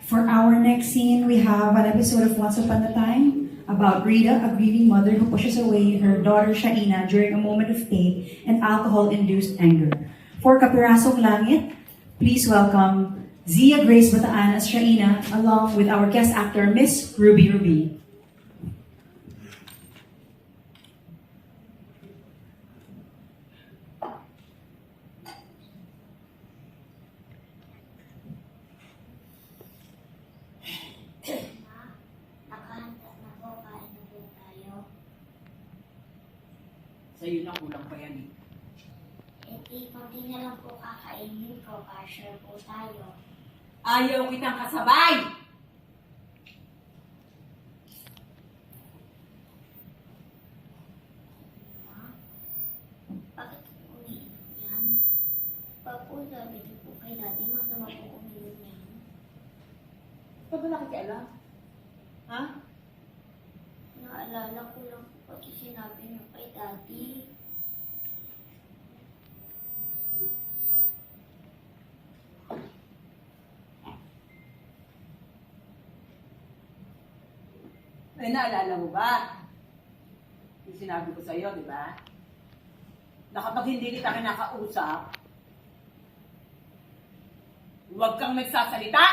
For our next scene, we have an episode of Once Upon a Time about Rita, a grieving mother who pushes away her daughter Shaina during a moment of pain and alcohol-induced anger. For Kapirasong Langit, please welcome Zia Grace Bataan as Shaina, along with our guest actor, Miss Ruby Ruby. Nakahanda na po, kain na po tayo. Sa'yo lang kulang pa yan eh. Konti na lang po kakainin ko, ka-share po tayo. Ayaw kitang kasabay! Ma, bakit po umiinom yan? Papo, sabi niyo po kay dati, masama po umiinom yan. Ba't ba nakikialam? Ha? Naalala ko lang po pati sinabi niyo kay dati. Ay, naalala mo ba? Yung sinabi ko sa'yo, di ba? Na kapag hindi kita kinakausap, huwag kang nagsasalita!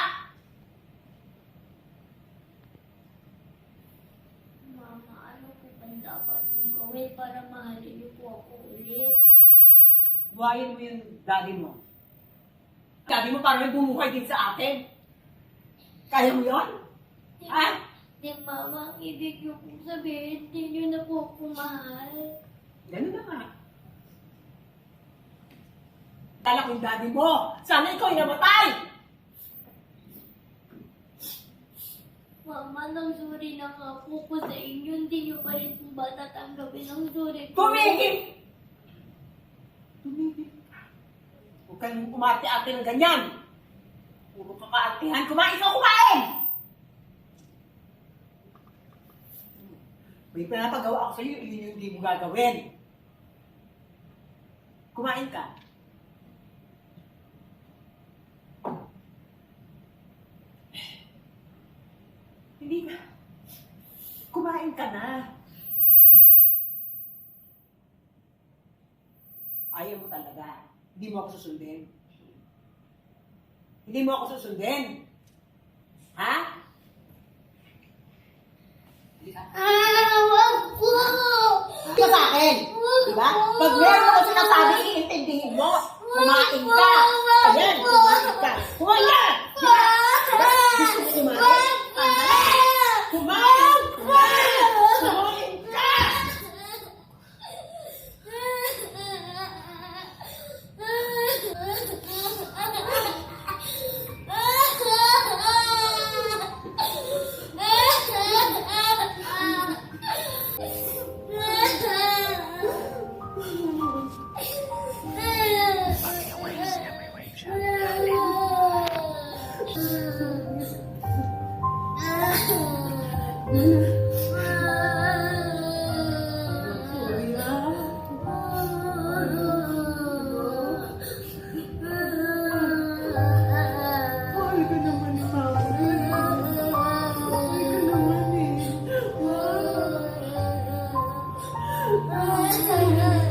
Mama, ano po bang dapat kong gawin para mahalin niyo po ako ulit? Buhayin mo yung daddy mo. Daddy mo parang bumuhay din sa akin. Kaya mo yun? Ha? Di mama, ang ibig niyo po sabihin, hindi niyo na po ako mahal. Ganun na nga. Dala ko yung daddy mo. Sana ikaw ay namatay! Mama, nang sorry na nga po ko sa inyo, hindi niyo pa rin po ba tatanggapin ang sorry ko? Tumigil! Tumigil. Huwag kang umarte-arte ng ganyan. Puro ka kaartehan. Kumain ka, kumain! May pinapagawa ako sa'yo, yun yung hindi mo gagawin. Kumain ka. Hindi ka. Kumain ka na. Ayaw mo talaga. Hindi mo ako susundin. Hindi mo ako susundin. Ha? Hindi ka. Wag po! Ka sa akin. Diba? Pag meron ako sinasabi, iintindihin mo. Kumain ka. Ayan, kumain ka. Kumain ka! Diba? Gusto mo kumain? Kumain! Kumain! Kumain ka! Mahal ka naman sa akin. Mahal ka naman eh. Mahal ka naman.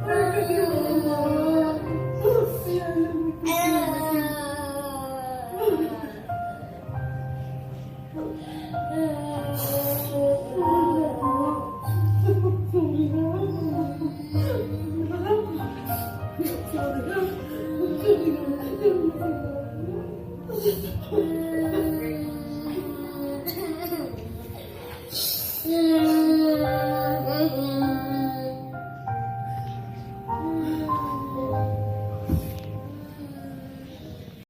Ayan lang ito. Mm-hmm.